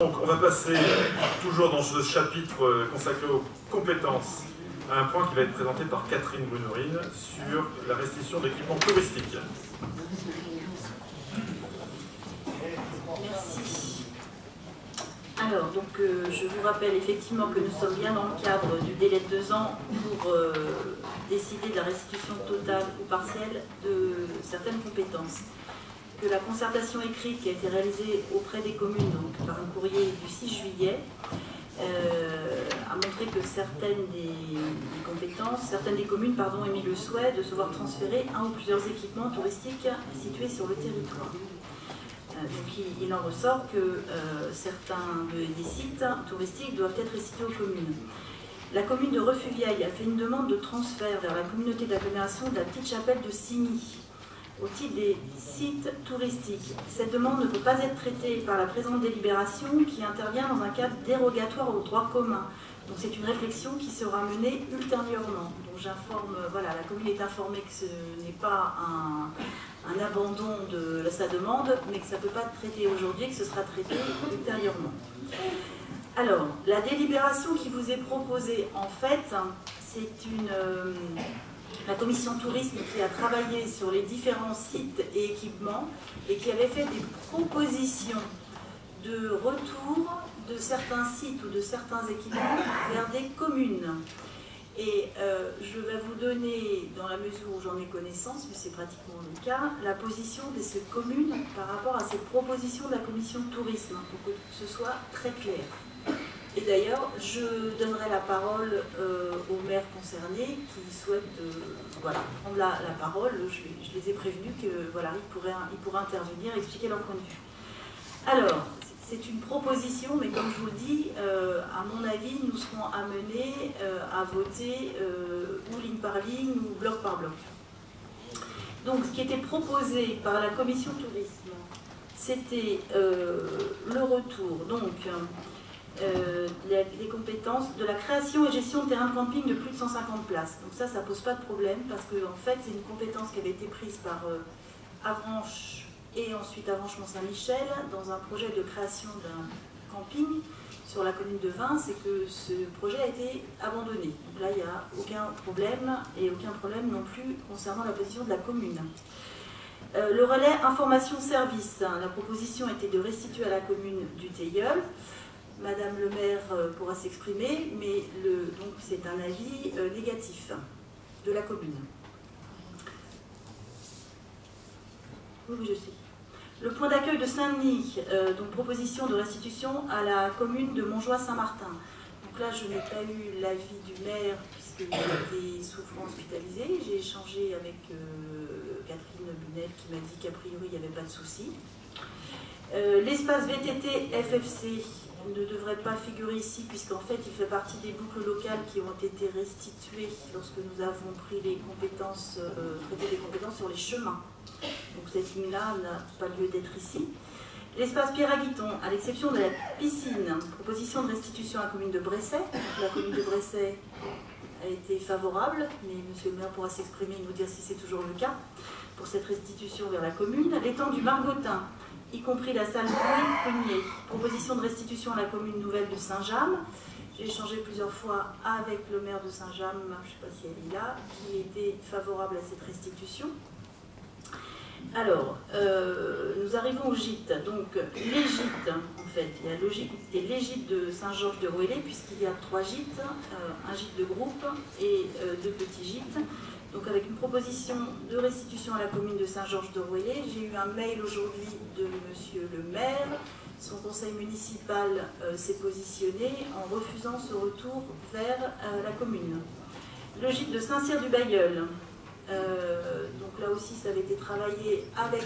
Donc on va passer, toujours dans ce chapitre consacré aux compétences, à un point qui va être présenté par Catherine Brunorine sur la restitution d'équipements touristiques. Merci. Alors, donc, je vous rappelle effectivement que nous sommes bien dans le cadre du délai de 2 ans pour décider de la restitution totale ou partielle de certaines compétences. Que la concertation écrite qui a été réalisée auprès des communes, donc par un courrier du 6 juillet, a montré que certaines des communes ont émis le souhait de se voir transférer un ou plusieurs équipements touristiques situés sur le territoire. Donc il en ressort que certains des sites touristiques doivent être restitués aux communes. La commune de Refus-Vieille a fait une demande de transfert vers la communauté d'agglomération de la Petite Chapelle de Signy au titre des sites touristiques. Cette demande ne peut pas être traitée par la présente délibération qui intervient dans un cadre dérogatoire au droit commun. Donc c'est une réflexion qui sera menée ultérieurement. Donc j'informe, voilà, la commune est informée que ce n'est pas un abandon de sa demande, mais que ça ne peut pas être traité aujourd'hui, que ce sera traité ultérieurement. Alors, la délibération qui vous est proposée, en fait, c'est la commission tourisme qui a travaillé sur les différents sites et équipements et qui avait fait des propositions de retour de certains sites ou de certains équipements vers des communes. Et je vais vous donner, dans la mesure où j'en ai connaissance, mais c'est pratiquement le cas, la position de ces communes par rapport à ces propositions de la commission tourisme, pour que ce soit très clair. Et d'ailleurs, je donnerai la parole aux maires concernés qui souhaitent prendre la parole. Je les ai prévenus qu'ils pourraient intervenir, expliquer leur point de vue. Alors, c'est une proposition, mais comme je vous le dis, à mon avis, nous serons amenés à voter ou ligne par ligne ou bloc par bloc. Donc, ce qui était proposé par la commission tourisme, c'était le retour, les compétences de la création et gestion de terrains de camping de plus de 150 places. Donc ça pose pas de problème, parce que en fait, c'est une compétence qui avait été prise par Avranches et ensuite Avranches-Mont-Saint-Michel dans un projet de création d'un camping sur la commune de Vins, et que ce projet a été abandonné. Donc là, il n'y a aucun problème, et aucun problème non plus concernant la position de la commune. Le relais information-service, la proposition était de restituer à la commune du Teilleul. Madame le maire pourra s'exprimer, mais donc c'est un avis négatif de la commune. Oui, je sais. Le point d'accueil de Saint-Denis, donc proposition de restitution à la commune de Montjoie-Saint-Martin. Donc là, je n'ai pas eu l'avis du maire puisqu'il a été souffrant hospitalisé. J'ai échangé avec Catherine Bunel qui m'a dit qu'a priori il n'y avait pas de souci. L'espace VTT FFC ne devrait pas figurer ici puisqu'en fait il fait partie des boucles locales qui ont été restituées lorsque nous avons pris les compétences, traité des compétences sur les chemins. Donc cette ligne-là n'a pas lieu d'être ici. L'espace Pierre-Aguiton, à l'exception de la piscine, proposition de restitution à la commune de Bresset. Donc, la commune de Bresset a été favorable, mais monsieur le maire pourra s'exprimer et nous dire si c'est toujours le cas pour cette restitution vers la commune. L'étang du Margotin, y compris la salle Prunier, proposition de restitution à la commune nouvelle de Saint-James. J'ai échangé plusieurs fois avec le maire de Saint-James, je ne sais pas si elle est là, qui était favorable à cette restitution. Alors, nous arrivons au gîte. Donc, les gîtes, en fait, il y a les gîtes de Saint-Georges-de-Rouillé, puisqu'il y a 3 gîtes, un gîte de groupe et 2 petits gîtes. Donc avec une proposition de restitution à la commune de Saint-Georges-de-Rouillé, j'ai eu un mail aujourd'hui de monsieur le maire. Son conseil municipal s'est positionné en refusant ce retour vers la commune. Le gîte de Saint-Cyr-du-Bailleul, donc là aussi ça avait été travaillé avec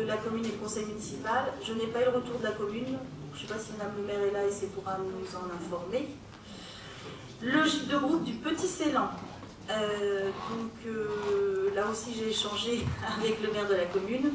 la commune et le conseil municipal. Je n'ai pas eu le retour de la commune, je ne sais pas si madame le maire est là et c'est pourra nous en informer. Le gîte de groupe du Petit Ceylan. Là aussi j'ai échangé avec le maire de la commune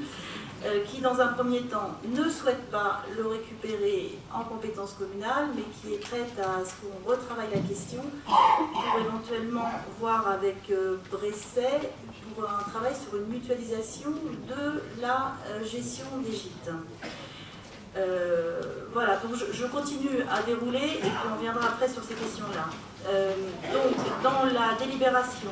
qui dans un premier temps ne souhaite pas le récupérer en compétence communale mais qui est prête à ce qu'on retravaille la question pour éventuellement voir avec Bresset pour un travail sur une mutualisation de la gestion des gîtes. Voilà, donc je continue à dérouler et puis on viendra après sur ces questions-là. Donc, dans la délibération,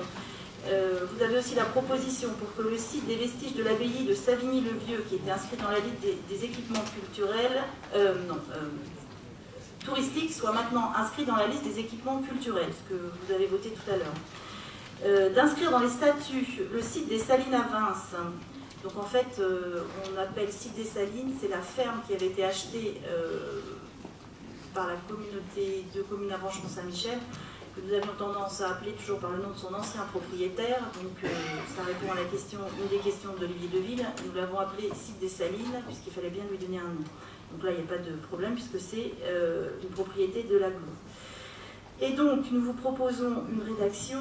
vous avez aussi la proposition pour que le site des vestiges de l'abbaye de Savigny-le-Vieux, qui était inscrit dans la liste des équipements culturels, touristiques, soit maintenant inscrit dans la liste des équipements culturels, ce que vous avez voté tout à l'heure. D'inscrire dans les statuts le site des Salines à Vins. Donc en fait, on appelle site des Salines, c'est la ferme qui avait été achetée par la communauté de communes Avranches-Mont-Saint-Michel, que nous avions tendance à appeler toujours par le nom de son ancien propriétaire. Donc ça répond à la question, une des questions d'Olivier Deville. Nous l'avons appelé site des Salines, puisqu'il fallait bien lui donner un nom. Donc là, il n'y a pas de problème, puisque c'est une propriété de l'aglo. Et donc, nous vous proposons une rédaction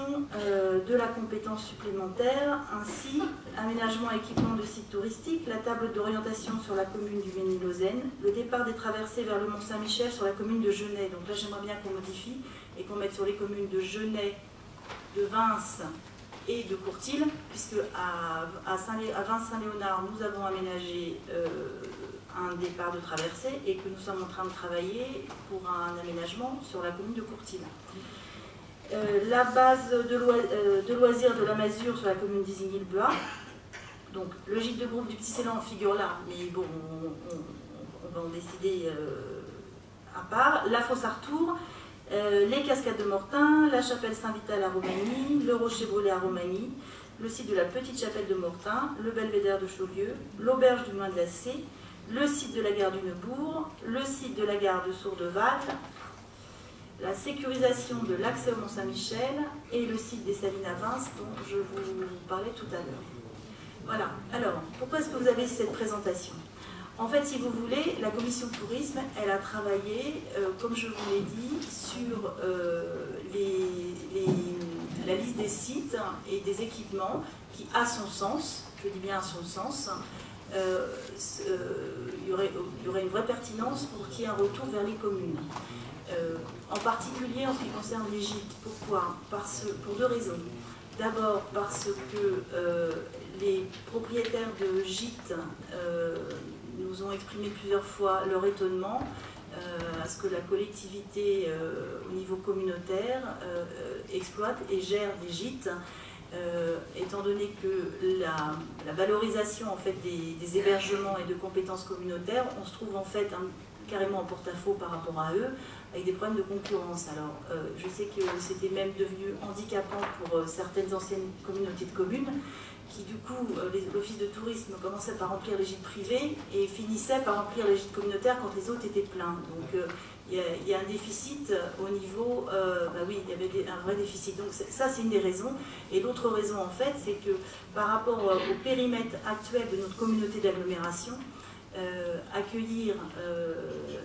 de la compétence supplémentaire, ainsi, aménagement et équipement de sites touristiques, la table d'orientation sur la commune du Ménil-Lausanne, le départ des traversées vers le Mont-Saint-Michel sur la commune de Genay. Donc là, j'aimerais bien qu'on modifie et qu'on mette sur les communes de Genay, de Vins et de Courtil, puisque à Vins-Saint-Léonard, nous avons aménagé un départ de traversée et que nous sommes en train de travailler pour un aménagement sur la commune de Courtil. La base de loisirs de la Masure sur la commune d'Isigny-le-Bois. Donc le gîte de groupe du Petit Ceylan figure là, mais bon, on va en décider à part. La fosse Artour, les cascades de Mortain, la chapelle Saint-Vital à Romagny, le rocher brûlé à Romagny, le site de la petite chapelle de Mortain, le belvédère de Chaulieu, l'auberge du Moin de la Cé, le site de la gare du Neubourg, le site de la gare de Sourdeval, la sécurisation de l'accès au Mont-Saint-Michel et le site des Salines à Vins dont je vous parlais tout à l'heure. Voilà. Alors, pourquoi est-ce que vous avez cette présentation? En fait, si vous voulez, la commission tourisme, elle a travaillé, comme je vous l'ai dit, sur la liste des sites et des équipements qui, à son sens, je dis bien à son sens, il y aurait une vraie pertinence pour qu'il y ait un retour vers les communes. En particulier en ce qui concerne les gîtes. Pourquoi? Pour deux raisons. D'abord parce que les propriétaires de gîtes nous ont exprimé plusieurs fois leur étonnement à ce que la collectivité au niveau communautaire exploite et gère des gîtes. Étant donné que la valorisation en fait, des hébergements et de compétences communautaires, on se trouve en fait carrément en porte-à-faux par rapport à eux, avec des problèmes de concurrence. Alors, je sais que c'était même devenu handicapant pour certaines anciennes communautés de communes, qui du coup, l'office de tourisme commençait par remplir les gîtes privés et finissait par remplir les gîtes communautaires quand les autres étaient pleins. Donc, il y a un déficit au niveau, oui, il y avait un vrai déficit. Donc ça, c'est une des raisons. Et l'autre raison, en fait, c'est que par rapport au périmètre actuel de notre communauté d'agglomération, accueillir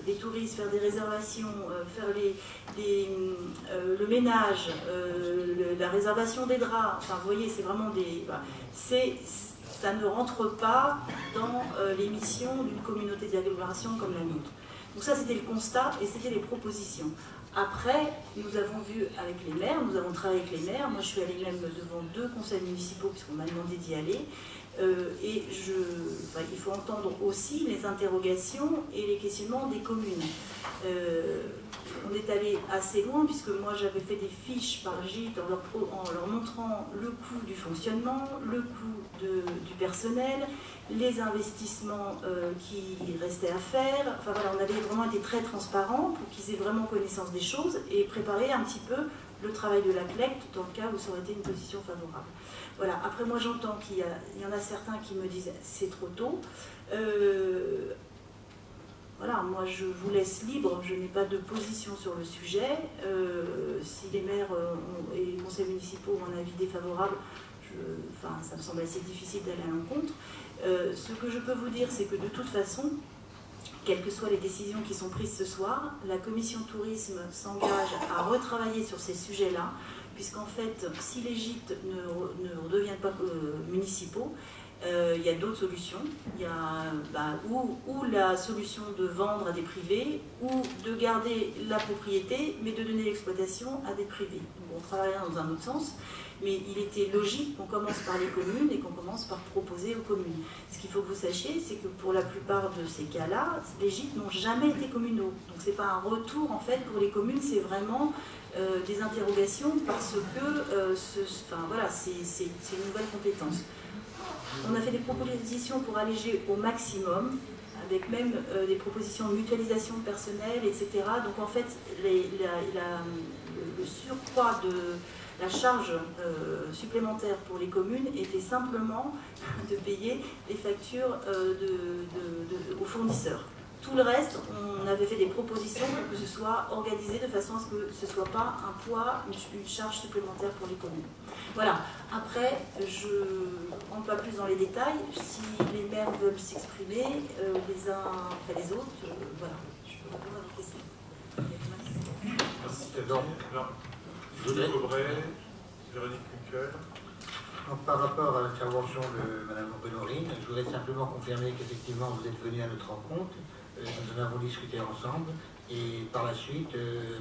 des touristes, faire des réservations, faire le ménage, la réservation des draps, enfin, vous voyez, c'est vraiment des... ça ne rentre pas dans les missions d'une communauté d'agglomération comme la nôtre. Donc ça, c'était le constat et c'était les propositions. Après, nous avons vu avec les maires, nous avons travaillé avec les maires. Moi, je suis allée même devant 2 conseils municipaux puisqu'on m'a demandé d'y aller. Il faut entendre aussi les interrogations et les questionnements des communes. On est allé assez loin puisque moi, j'avais fait des fiches par gîte en leur montrant le coût du fonctionnement, le coût du personnel, les investissements qui restaient à faire. Enfin voilà, on avait vraiment été très transparents pour qu'ils aient vraiment connaissance des choses et préparer un petit peu le travail de la collecte dans le cas où ça aurait été une position favorable. Voilà, après moi j'entends qu'il y en a certains qui me disent c'est trop tôt. Voilà, moi je vous laisse libre, je n'ai pas de position sur le sujet. Si les maires et les conseils municipaux ont un avis défavorable, ça me semble assez difficile d'aller à l'encontre. Ce que je peux vous dire, c'est que de toute façon, quelles que soient les décisions qui sont prises ce soir, la commission tourisme s'engage à retravailler sur ces sujets-là, puisqu'en fait, si les gîtes ne redeviennent pas municipaux, Il y a d'autres solutions. Il y a ou la solution de vendre à des privés, ou de garder la propriété, mais de donner l'exploitation à des privés. Donc on travaille dans un autre sens, mais il était logique qu'on commence par les communes et qu'on commence par proposer aux communes. Ce qu'il faut que vous sachiez, c'est que pour la plupart de ces cas-là, les gîtes n'ont jamais été communaux. Donc ce n'est pas un retour en fait pour les communes, c'est vraiment des interrogations parce que voilà, c'est une nouvelle compétence. On a fait des propositions pour alléger au maximum, avec même des propositions de mutualisation de personnel, etc. Donc en fait, le surcroît de la charge supplémentaire pour les communes était simplement de payer les factures aux fournisseurs. Tout le reste, on avait fait des propositions pour que ce soit organisé de façon à ce que ce ne soit pas un poids, une charge supplémentaire pour les communes. Voilà. Après, je ne rentre pas plus dans les détails. Si les maires veulent s'exprimer, les uns après les autres, voilà. Je peux répondre à vos questions. Merci. Alors, Julie Aubray, Véronique Kunkel. Par rapport à l'intervention de Mme Brunorine, je voudrais simplement confirmer qu'effectivement vous êtes venu à notre rencontre. Nous en avons discuté ensemble et par la suite,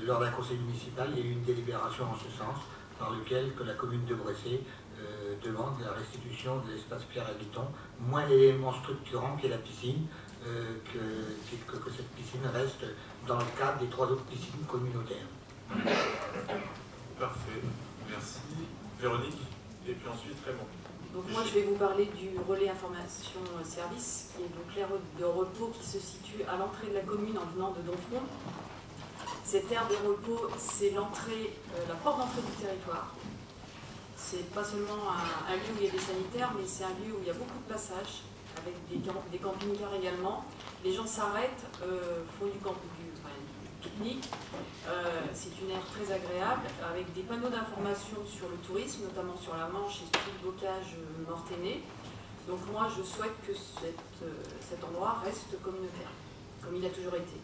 lors d'un conseil municipal, il y a eu une délibération en ce sens par lequel que la commune de Bressay demande la restitution de l'espace Pierre et Béton, moins l'élément structurant qui est la piscine, que cette piscine reste dans le cadre des 3 autres piscines communautaires. Parfait, merci. Véronique, et puis ensuite Raymond. Donc moi je vais vous parler du relais information service, qui est donc l'aire de repos qui se situe à l'entrée de la commune en venant de Domfront. Cette aire de repos, c'est l'entrée, la porte d'entrée du territoire. C'est pas seulement un lieu où il y a des sanitaires, mais c'est un lieu où il y a beaucoup de passages, avec des camping-cars également. Les gens s'arrêtent, font du pique-nique. C'est une aire très agréable, avec des panneaux d'information sur le tourisme, notamment sur la Manche et sur le bocage mortainais. Donc moi, je souhaite que cet endroit reste communautaire, comme il a toujours été.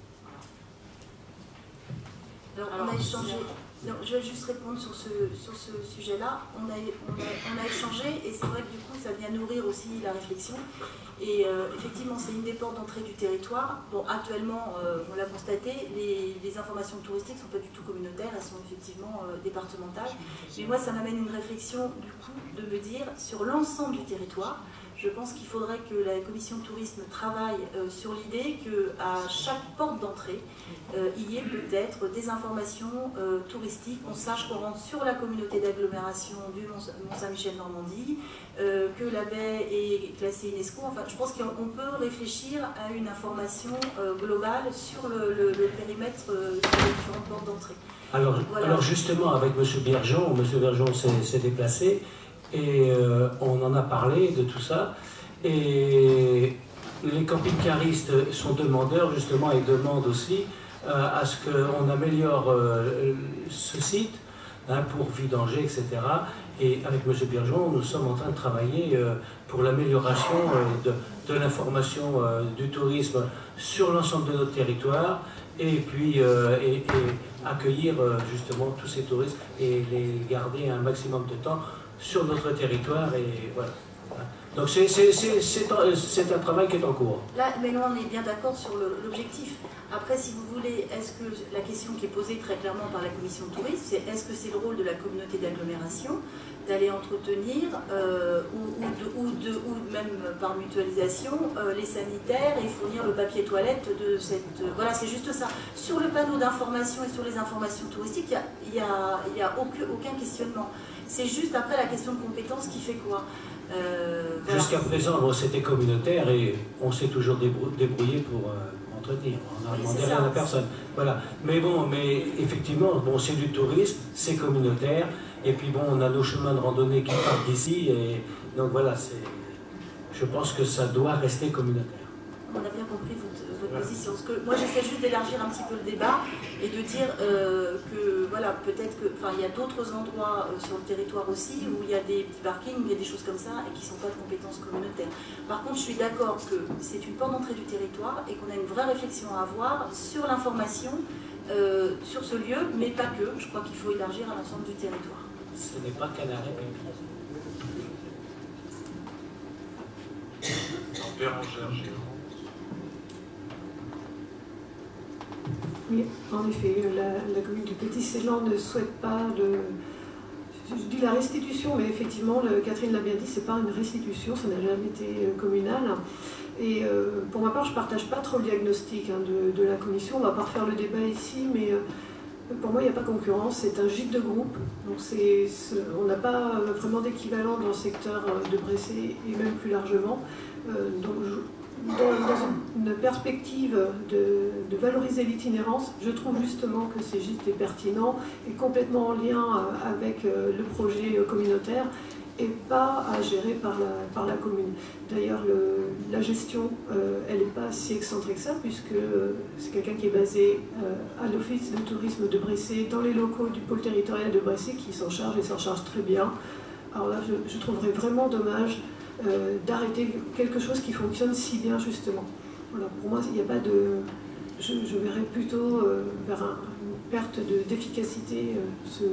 Voilà. Alors, on a échangé. Non, je vais juste répondre sur ce sujet-là. On a échangé et c'est vrai que du coup ça vient nourrir aussi la réflexion. Et effectivement, c'est une des portes d'entrée du territoire. Bon, actuellement, on l'a constaté, les informations touristiques ne sont pas du tout communautaires, elles sont effectivement départementales. Mais moi, ça m'amène une réflexion du coup de me dire sur l'ensemble du territoire. Je pense qu'il faudrait que la commission de tourisme travaille sur l'idée qu'à chaque porte d'entrée, il y ait peut-être des informations touristiques, qu'on sache qu'on rentre sur la communauté d'agglomération du Mont-Saint-Michel-Normandie, que la baie est classée UNESCO. Enfin, je pense qu'on peut réfléchir à une information globale sur le périmètre des différentes portes d'entrée. Alors, voilà. Alors justement, avec M. Bergeon s'est déplacé. Et on en a parlé de tout ça. Et les camping-caristes sont demandeurs justement et demandent aussi à ce qu'on améliore ce site pour vidanger, etc. Et avec M. Bergeon, nous sommes en train de travailler pour l'amélioration de l'information du tourisme sur l'ensemble de notre territoire et puis accueillir justement tous ces touristes et les garder un maximum de temps sur notre territoire et voilà. Donc c'est un travail qui est en cours. Là, mais nous on est bien d'accord sur l'objectif. Après, si vous voulez, est-ce que la question qui est posée très clairement par la commission de tourisme, c'est est-ce que c'est le rôle de la communauté d'agglomération d'aller entretenir ou même par mutualisation les sanitaires et fournir le papier toilette de cette... voilà, c'est juste ça. Sur le panneau d'information et sur les informations touristiques, il n'y a aucun questionnement. C'est juste après la question de compétence qui fait quoi. Voilà. Jusqu'à présent, bon, c'était communautaire et on s'est toujours débrouillé pour entretenir. On n'a demandé rien à personne. Voilà. Mais bon, effectivement, bon, c'est du tourisme, c'est communautaire. Et puis bon, on a nos chemins de randonnée qui partent d'ici. Et donc voilà, je pense que ça doit rester communautaire. On a bien compris votre position. Parce que moi, j'essaie juste d'élargir un petit peu le débat et de dire que, voilà, peut-être que, enfin, il y a d'autres endroits sur le territoire aussi où il y a des petits parkings, où il y a des choses comme ça et qui ne sont pas de compétences communautaires. Par contre, je suis d'accord que c'est une porte d'entrée du territoire et qu'on a une vraie réflexion à avoir sur l'information sur ce lieu, mais pas que. Je crois qu'il faut élargir à l'ensemble du territoire. Ce n'est pas qu'un arrêt. Bérangère Géant. Oui, en effet, la commune du Petit-Ceylan ne souhaite pas je dis la restitution, mais effectivement, Catherine l'a bien dit, c'est pas une restitution, ça n'a jamais été communal. Et pour ma part, je ne partage pas trop le diagnostic de la commission. On ne va pas refaire le débat ici, mais pour moi, il n'y a pas concurrence. C'est un gîte de groupe. Donc on n'a pas vraiment d'équivalent dans le secteur de Bressay et même plus largement. Donc, dans une perspective de valoriser l'itinérance, je trouve justement que ce gîte est pertinent et complètement en lien avec le projet communautaire et pas à gérer par la commune. D'ailleurs, la gestion, elle n'est pas si excentrée que ça, puisque c'est quelqu'un qui est basé à l'Office de tourisme de Bressay, dans les locaux du pôle territorial de Bressay, qui s'en charge et s'en charge très bien. Alors là, je trouverais vraiment dommage d'arrêter quelque chose qui fonctionne si bien, justement. Voilà, pour moi, il n'y a pas de... Je verrais plutôt vers une perte d'efficacité ce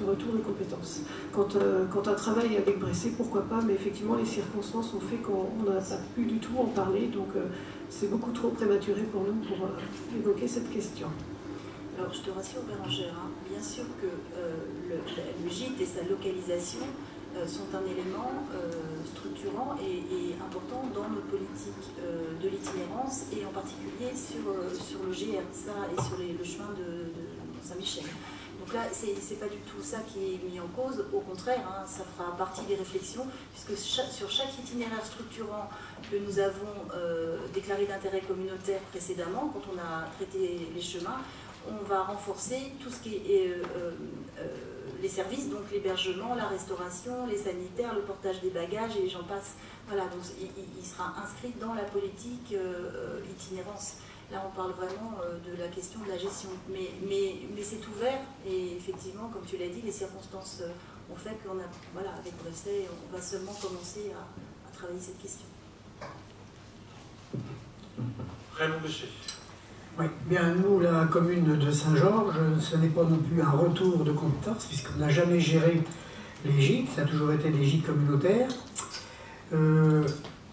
retour de compétences. Quant à travail avec Bressay, pourquoi pas, mais effectivement, les circonstances ont fait qu'on n'a pas pu du tout en parler, donc c'est beaucoup trop prématuré pour nous pour évoquer cette question. Alors, je te rassure, Bérangère, bien sûr que le gîte et sa localisation sont un élément structurant et important dans notre politique de l'itinérance et en particulier sur le GRSA et sur le chemin de Saint-Michel. Donc là, c'est pas du tout ça qui est mis en cause, au contraire, ça fera partie des réflexions, puisque sur chaque itinéraire structurant que nous avons déclaré d'intérêt communautaire précédemment, quand on a traité les chemins, on va renforcer tout ce qui est les services, donc l'hébergement, la restauration, les sanitaires, le portage des bagages et j'en passe. Voilà, donc il sera inscrit dans la politique itinérance. Là, on parle vraiment de la question de la gestion. Mais c'est ouvert et effectivement, comme tu l'as dit, les circonstances ont fait qu'on a, voilà, avec Bressay, on va seulement commencer à travailler cette question. Raymond Bécher. Oui, bien nous, la commune de Saint-Georges, ce n'est pas non plus un retour de compétences, puisqu'on n'a jamais géré les gîtes, ça a toujours été des gîtes communautaires.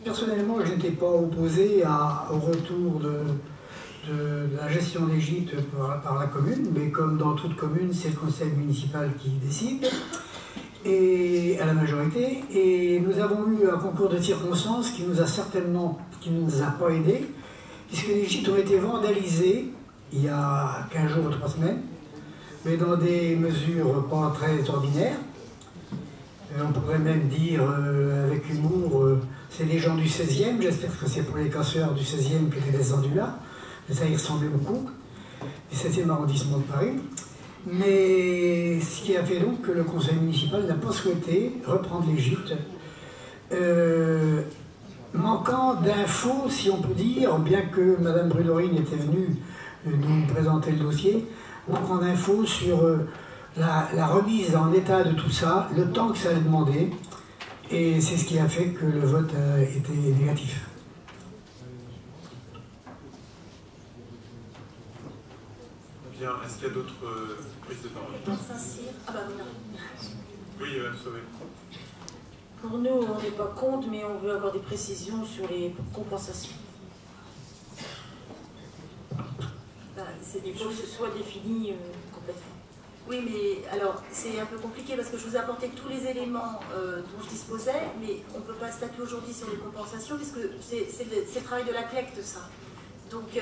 Personnellement, je n'étais pas opposé au retour de la gestion des gîtes par la commune, mais comme dans toute commune, c'est le conseil municipal qui décide, et à la majorité. Et nous avons eu un concours de circonstances qui nous a pas aidés, puisque les gîtes ont été vandalisés il y a 15 jours ou 3 semaines, mais dans des mesures pas très ordinaires. On pourrait même dire avec humour, c'est les gens du 16e, j'espère que c'est pour les casseurs du 16e qui étaient descendus là, mais ça y ressemblait beaucoup, du 7e arrondissement de Paris. Mais ce qui a fait donc que le conseil municipal n'a pas souhaité reprendre les gîtes. Manquant d'infos, si on peut dire, bien que Mme Brunnerine était venue nous présenter le dossier, manquant d'infos sur la remise en état de tout ça, le temps que ça allait demander, et c'est ce qui a fait que le vote a été négatif. Bien, est-ce qu'il y a d'autres prises de parole? Saint-Cyr, ah bah voilà. Oui, Mme Sauvé. Pour nous, on n'est pas contre, mais on veut avoir des précisions sur les compensations. Il faut que ce soit défini complètement. Oui, mais alors, c'est un peu compliqué parce que je vous ai apporté tous les éléments dont je disposais, mais on ne peut pas statuer aujourd'hui sur les compensations puisque c'est le travail de la CLECT, ça. Donc,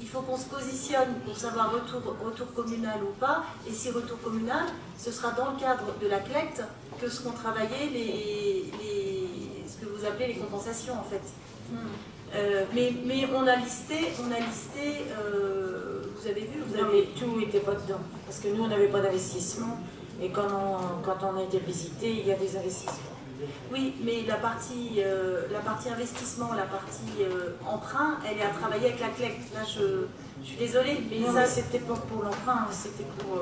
il faut qu'on se positionne pour savoir retour communal ou pas, et si retour communal, ce sera dans le cadre de la CLECT que seront travaillées ce que vous appelez les compensations, en fait. Mais on a listé, vous avez vu, Mais tout n'était pas dedans, parce que nous, on n'avait pas d'investissement, et quand on a été visité, il y a des investissements. Oui, mais la partie investissement, la partie emprunt, elle est à travailler avec la CLECT. Là, je suis désolée, mais non, ça, c'était pas pour l'emprunt, c'était pour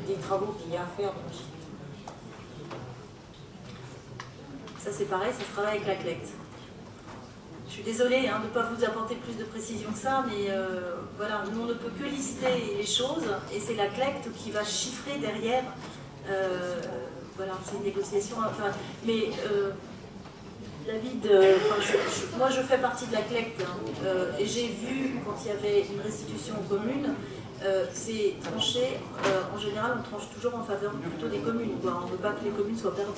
des travaux qu'il y a à faire. Donc. Ça, c'est pareil, ça se travaille avec la CLECT. Je suis désolée de ne pas vous apporter plus de précision que ça, mais voilà, nous, on ne peut que lister les choses, et c'est la CLECT qui va chiffrer derrière. Voilà, c'est une négociation. Enfin, mais David, moi je fais partie de la CLEC et j'ai vu quand il y avait une restitution aux communes, c'est tranché, en général on tranche toujours en faveur plutôt des communes, quoi. On ne veut pas que les communes soient perdantes.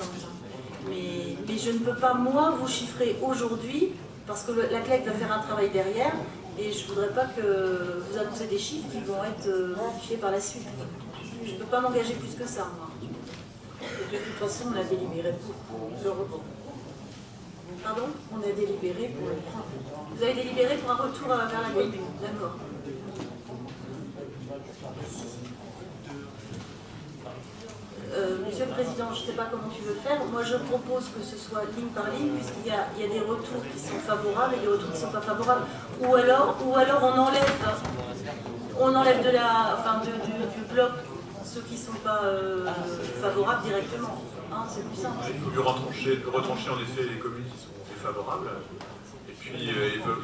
Mais je ne peux pas moi vous chiffrer aujourd'hui parce que la CLEC va faire un travail derrière et je ne voudrais pas que vous annoncez des chiffres qui vont être modifiés par la suite. Je ne peux pas m'engager plus que ça, moi. Et de toute façon, on a délibéré pour le repos. Pardon? On a délibéré pour le prendre. Vous avez délibéré pour un retour vers la commune? D'accord. Monsieur le Président, je ne sais pas comment tu veux faire. Moi, je propose que ce soit ligne par ligne, puisqu'il y a des retours qui sont favorables et des retours qui ne sont pas favorables. Ou alors on enlève du bloc ceux qui ne sont pas favorables directement. Hein, c'est plus simple. Il faut lui retrancher en effet les communes qui sont défavorables et puis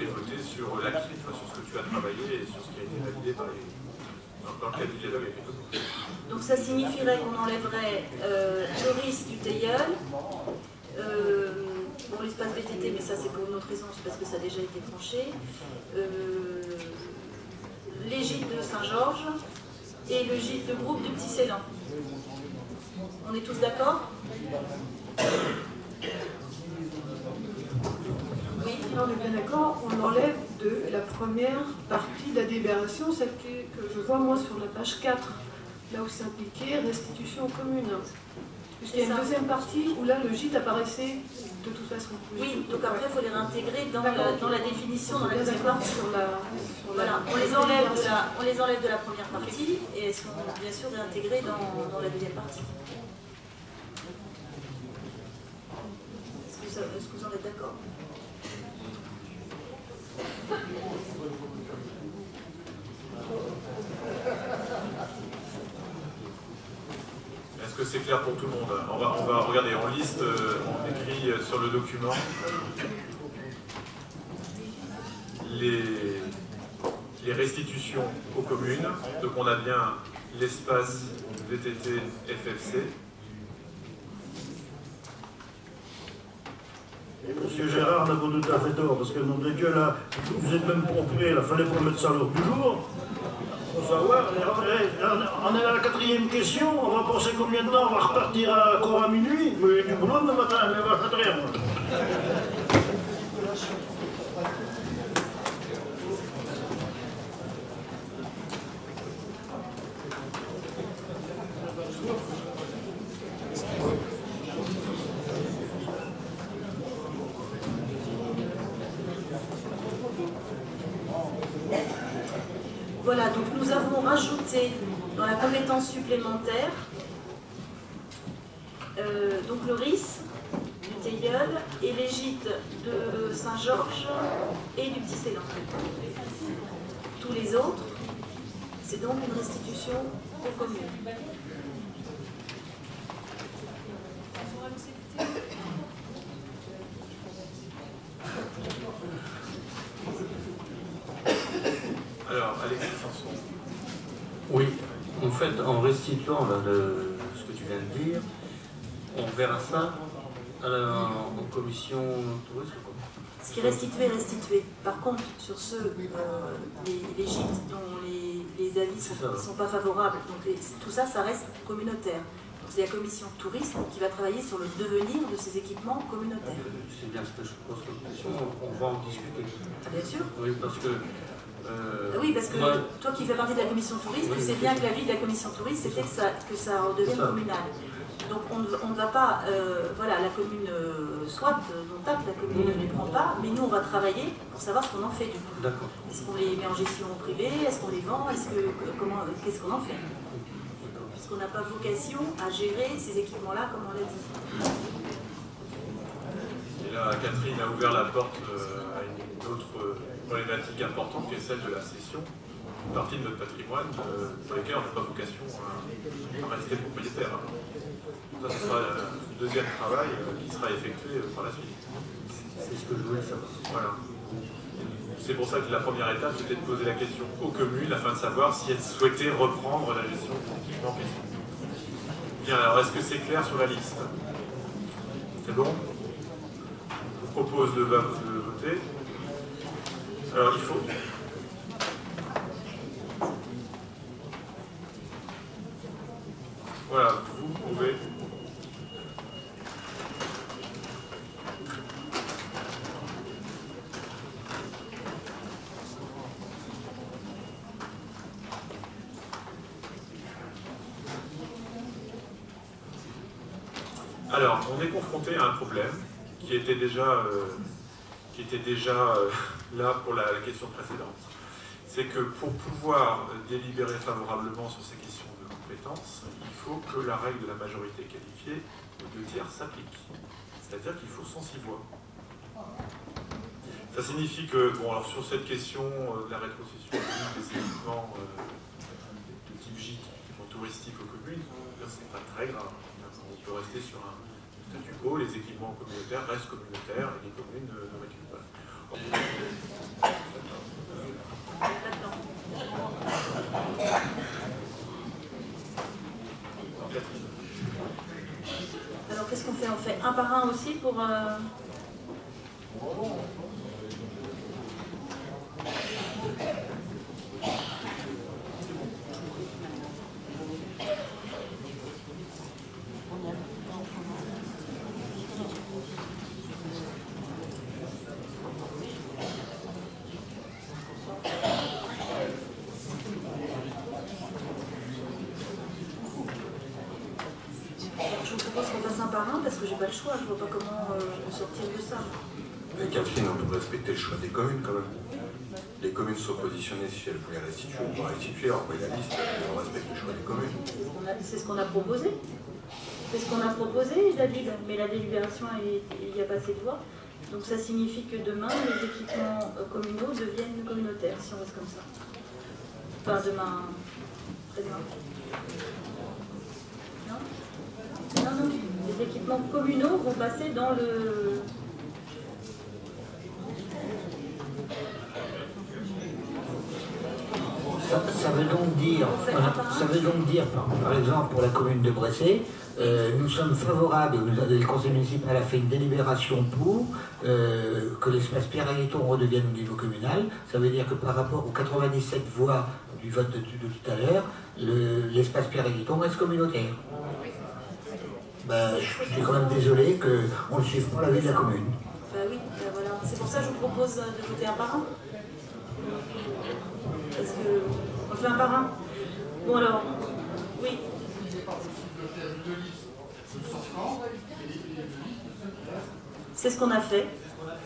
voter sur l'acquis, sur ce que tu as travaillé et sur ce qui a été validé dans le cadre du dialogue avec les communes. Donc ça signifierait qu'on enlèverait le risque du Teilleul, bon, l'espace VTT, mais ça c'est pour une autre raison, c'est parce que ça a déjà été tranché, les gîtes de Saint-Georges et le gîte de groupe du Petit Ceylan. On est tous d'accord? Oui, on est bien d'accord, on enlève de la première partie de la délibération, celle que je vois moi sur la page 4, là où c'est impliqué restitution aux communes. Puisqu'il y a une deuxième partie où là le gîte apparaissait de toute façon. Oui, donc après il faut les réintégrer dans la définition, dans la deuxième partie. Voilà, on les enlève de la première partie et elles sont bien sûr réintégrées dans la deuxième partie. Est-ce que vous en êtes d'accord? Est-ce que c'est clair pour tout le monde? On va regarder, on liste, on écrit sur le document les restitutions aux communes. Donc on a bien l'espace VTT FFC. Monsieur Gérard n'a pas tout à fait tort, parce que nom de Dieu, là, vous êtes même compris, il fallait pas mettre ça à l'ordre du jour. Faut savoir, on est à la 4e question, on va penser combien de temps, on va repartir à minuit, mais du boulot le matin, mais on va faire rien, moi. Voilà, donc nous avons rajouté dans la compétence supplémentaire donc le RIS du Teilleul et les gîtes de Saint-Georges et du Petit Ceylan. Tous les autres, c'est donc une restitution aux communes. Alors, Alexis Sanson. Oui, en fait, en restituant là, ce que tu viens de dire, on verra ça en commission tourisme. Ce qui est restitué est restitué. Par contre, sur ceux, les gîtes dont les avis ne sont pas favorables, donc tout ça, ça reste communautaire. C'est la commission tourisme qui va travailler sur le devenir de ces équipements communautaires. C'est bien ce que je pose comme question, on va en discuter. Ah, bien sûr. Oui, parce que... oui, parce que moi, toi qui fais partie de la commission tourisme, tu sais bien que l'avis de la commission tourisme, c'était que ça redevienne communal. Donc on ne va pas, voilà, la commune soit dont acte, la commune ne les prend pas, mais nous on va travailler pour savoir ce qu'on en fait du coup. D'accord. Est-ce qu'on les met en gestion privée? Est-ce qu'on les vend? Qu'est-ce qu'on en fait? Parce qu'on n'a pas vocation à gérer ces équipements-là comme on l'a dit. Et là, Catherine a ouvert la porte à une autre problématique importante qui est celle de la cession, une partie de notre patrimoine pour lesquels on n'a pas vocation à rester propriétaire. Ça, ce sera le deuxième travail qui sera effectué par la suite. c'est ce que je voulais savoir. Voilà. C'est pour ça que la première étape, c'était de poser la question aux communes afin de savoir si elles souhaitaient reprendre la gestion des équipements en question. Bien, alors est-ce que c'est clair sur la liste? C'est bon? propose de voter. Alors il faut... Voilà, vous pouvez... Alors, on est confronté à un problème qui était déjà, là pour la question précédente. C'est que pour pouvoir délibérer favorablement sur ces questions de compétences, il faut que la règle de la majorité qualifiée aux 2/3 s'applique. C'est-à-dire qu'il faut 106 voix. Ça signifie que, bon, alors sur cette question de la rétrocession des équipements de type gîte qui sont touristiques aux communes, c'est pas très grave. On peut rester sur un statu quo, les équipements communautaires restent communautaires et les communes ne récupèrent pas. Alors qu'est-ce qu'on fait? On fait un par un aussi pour... Je vous propose qu'on fasse un par un parce que j'ai pas le choix, je vois pas comment me sortir de ça. Mais Catherine, on doit respecter le choix des communes quand même. Les communes sont positionnées si elles voulaient restituer ou pas restituer, envoyer la liste, on respecte le choix des communes. C'est ce qu'on a proposé. C'est ce qu'on a proposé, David, mais la délibération, il n'y a pas assez de voix. Donc ça signifie que demain, les équipements communaux deviennent communautaires, si on reste comme ça. Enfin, demain... Après-demain. Non, non, les équipements communaux vont passer dans le... Ça veut donc dire, par exemple, pour la commune de Bressay, nous sommes favorables, le conseil municipal a fait une délibération pour que l'espace Pierre-Agueton redevienne au niveau communal. Ça veut dire que par rapport aux 97 voix du vote de tout à l'heure, l'espace Pierre-Agueton reste communautaire. Ben, je suis quand même désolé qu'on ne suive pas l'avis de la commune. Ben oui, ben voilà. C'est pour ça que je vous propose de voter un par un. Parce que on fait un par un. Bon alors, oui. C'est ce qu'on a fait.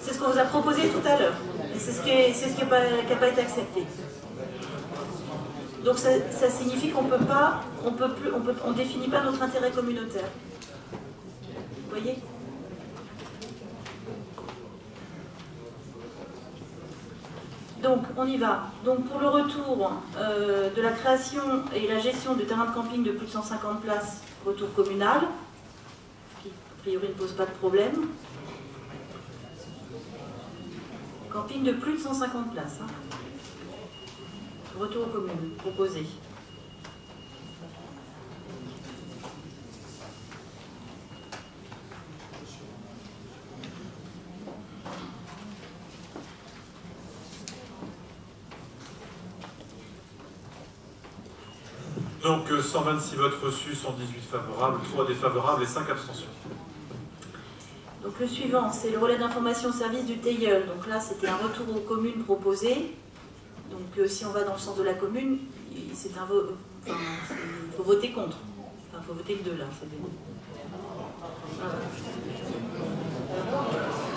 C'est ce qu'on vous a proposé tout à l'heure. Et c'est ce qui n'a pas été accepté. Donc ça signifie qu'on peut pas, on définit pas notre intérêt communautaire. Vous voyez ? Donc, on y va. Donc, pour le retour de la création et la gestion du terrain de camping de plus de 150 places, retour communal, qui a priori ne pose pas de problème. Camping de plus de 150 places. Hein. Retour aux communes, proposé. Donc 126 votes reçus, 118 favorables, 3 défavorables et 5 abstentions. Donc le suivant, c'est le relais d'information au service du Teilleul. Donc là, c'était un retour aux communes proposé. Donc si on va dans le sens de la commune, c'est un vote. Enfin, il faut voter contre. Enfin, il faut voter le 2 là.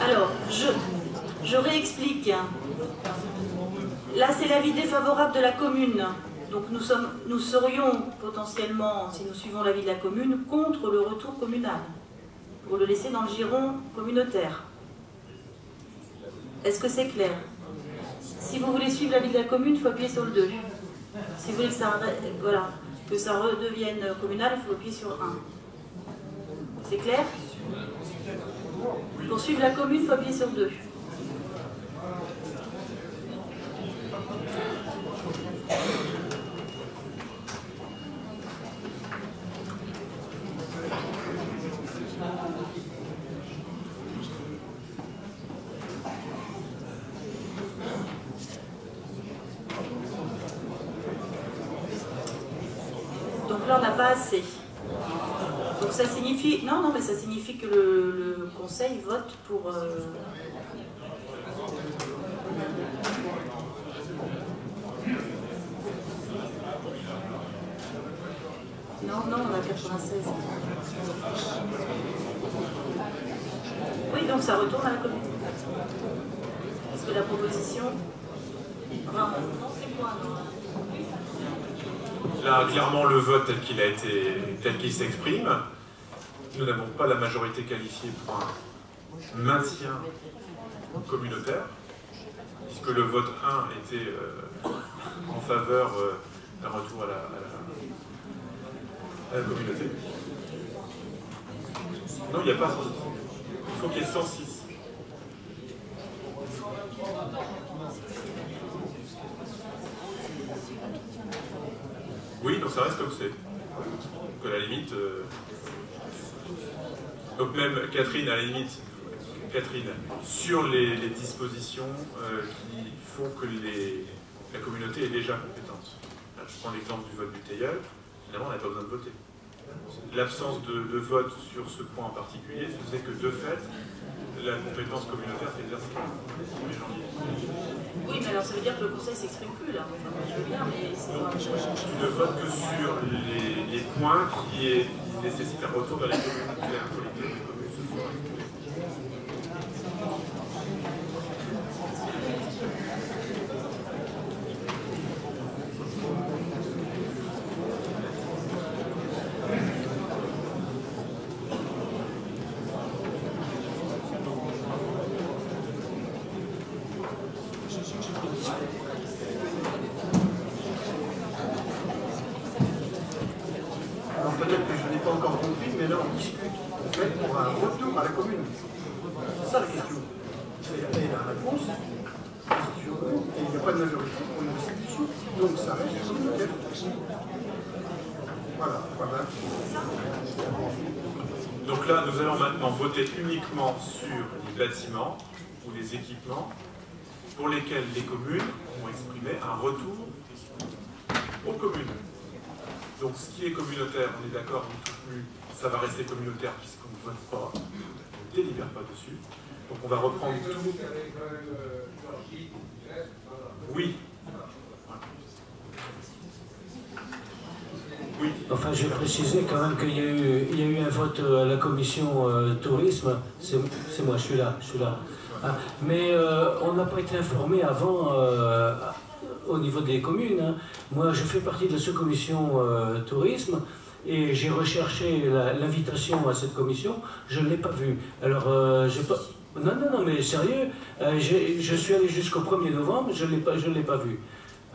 Alors, je réexplique. Là, c'est l'avis défavorable de la commune. Donc nous serions potentiellement, si nous suivons l'avis de la commune, contre le retour communal, pour le laisser dans le giron communautaire. Est-ce que c'est clair? Si vous voulez suivre l'avis de la commune, il faut appuyer sur le 2. Si vous voulez que ça redevienne communal, il faut appuyer sur 1. C'est clair? Pour suivre la commune, il faut appuyer sur 2. Donc là, on n'a pas assez. Donc ça signifie... Non, mais ça signifie que le Conseil vote pour... Non, on a 96. Oui, donc ça retourne à la commune. Parce que la proposition... Enfin, non, c'est quoi, non? Là, clairement, le vote tel qu'il s'exprime, nous n'avons pas la majorité qualifiée pour un maintien communautaire, puisque le vote 1 était en faveur d'un retour à la communauté. Non, il n'y a pas 106. Il faut qu'il y ait 106. Oui, donc ça reste comme c'est. Donc à la limite... Donc même Catherine, à la limite, sur les dispositions qui font que la communauté est déjà compétente. Là, je prends l'exemple du vote du Teilleul, finalement on n'a pas besoin de voter. L'absence de vote sur ce point en particulier faisait que de fait, la compétence communautaire s'exerce le 1er janvier. Oui, mais alors ça veut dire que le Conseil ne s'exprime plus là. Enfin, je veux bien, mais c'est... Tu ne votes que sur les points qui nécessitent un retour vers les communautés, les communes ce soir. Alors peut-être que je n'ai pas encore compris, mais là on discute en fait pour un retour à la commune. C'est ça la question. Et la réponse, et il n'y a pas de majorité pour une restitution, donc ça reste communautaire. Voilà. Donc là, nous allons maintenant voter uniquement sur les bâtiments ou les équipements pour lesquels les communes ont exprimé un retour aux communes. Donc ce qui est communautaire, on est d'accord, on ne touche plus, ça va rester communautaire puisqu'on ne vote pas, on ne délibère pas dessus. Donc on va reprendre tout. Oui. Oui. Enfin, je vais préciser quand même qu'il y a eu un vote à la commission tourisme. C'est moi, je suis là. Hein. Mais on n'a pas été informé avant au niveau des communes. Hein. Moi, je fais partie de la sous-commission tourisme et j'ai recherché l'invitation à cette commission. Je ne l'ai pas vue. Alors, j'ai pas... Non, mais sérieux, je suis allé jusqu'au 1er novembre, je ne l'ai pas vue.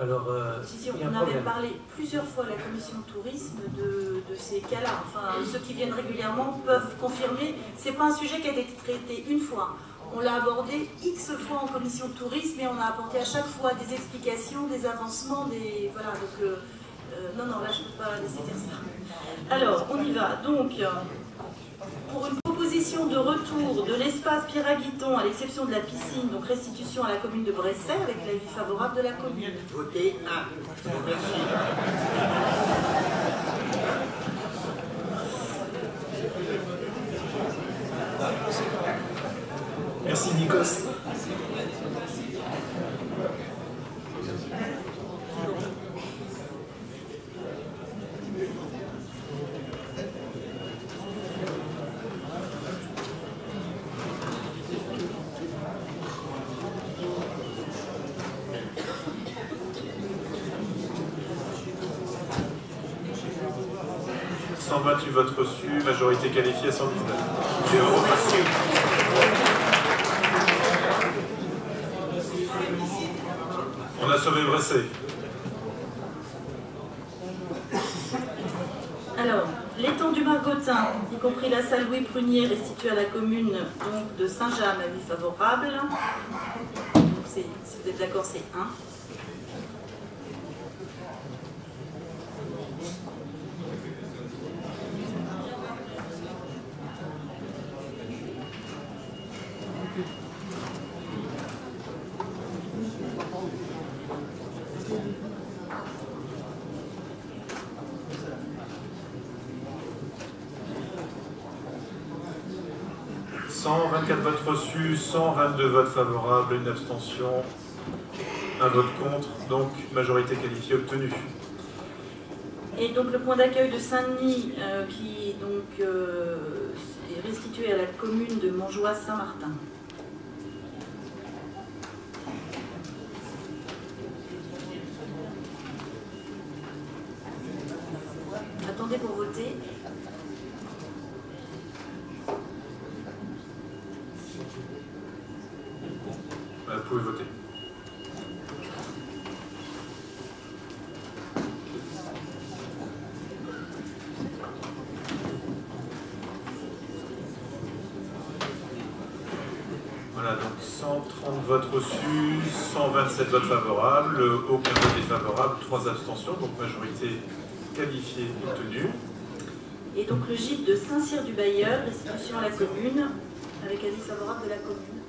Alors, si, on avait parlé plusieurs fois à la commission tourisme de ces cas-là. Enfin, ceux qui viennent régulièrement peuvent confirmer. C'est pas un sujet qui a été traité une fois. On l'a abordé X fois en commission tourisme et on a apporté à chaque fois des explications, des avancements, des... Voilà, donc... non, là, je ne peux pas laisser dire ça. Alors, on y va. Donc, pour une proposition de retour de l'espace Pierre-Aguiton, à l'exception de la piscine, donc restitution à la commune de Bresset, avec l'avis favorable de la commune. Votez 1. Merci. Merci Nikos. Vote reçu, majorité qualifiée à 119. Je vous remercie. On a sauvé Bresset. Alors, l'étang du Margotin, y compris la salle Louis Prunier, restituée à la commune donc, de Saint-James, avis favorable. Donc, si vous êtes d'accord, c'est 1. 124 votes reçus, 122 votes favorables, une abstention, un vote contre, donc majorité qualifiée obtenue. Et donc le point d'accueil de Saint-Denis qui donc, est restitué à la commune de Montjoie-Saint-Martin. Attendez pour voter. Vous pouvez voter. Voilà, donc 130 votes reçus, 127 votes favorables, aucun vote défavorable, 3 abstentions, donc majorité qualifiée obtenue. Et donc le gîte de Saint-Cyr-du-Bailleur, restitution à la commune, avec avis favorable de la commune.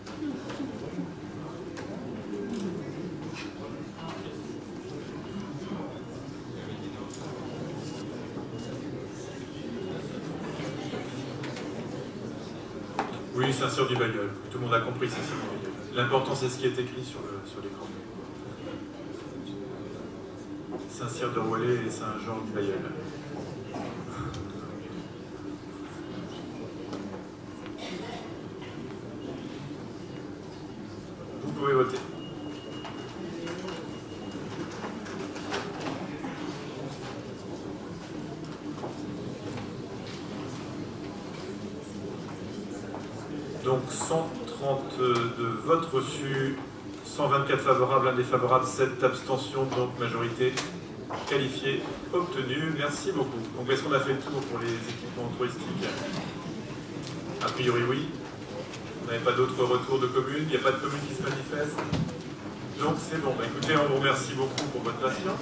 Oui, Saint-Cyr-du-Bailleul. Tout le monde a compris Saint-Cyr-du-Bailleul. L'important, c'est ce qui est écrit sur l'écran. Saint-Cyr-de-Rouellé et Saint-Jean-du-Bailleul. Vous pouvez voter. Donc 132 votes reçus, 124 favorables, 1 défavorable, 7 abstentions, donc majorité qualifiée obtenue. Merci beaucoup. Donc est-ce qu'on a fait le tour pour les équipements touristiques? A priori oui. Vous n'avez pas d'autres retours de communes? Il n'y a pas de communes qui se manifestent? Donc c'est bon. Écoutez, on vous remercie beaucoup pour votre patience.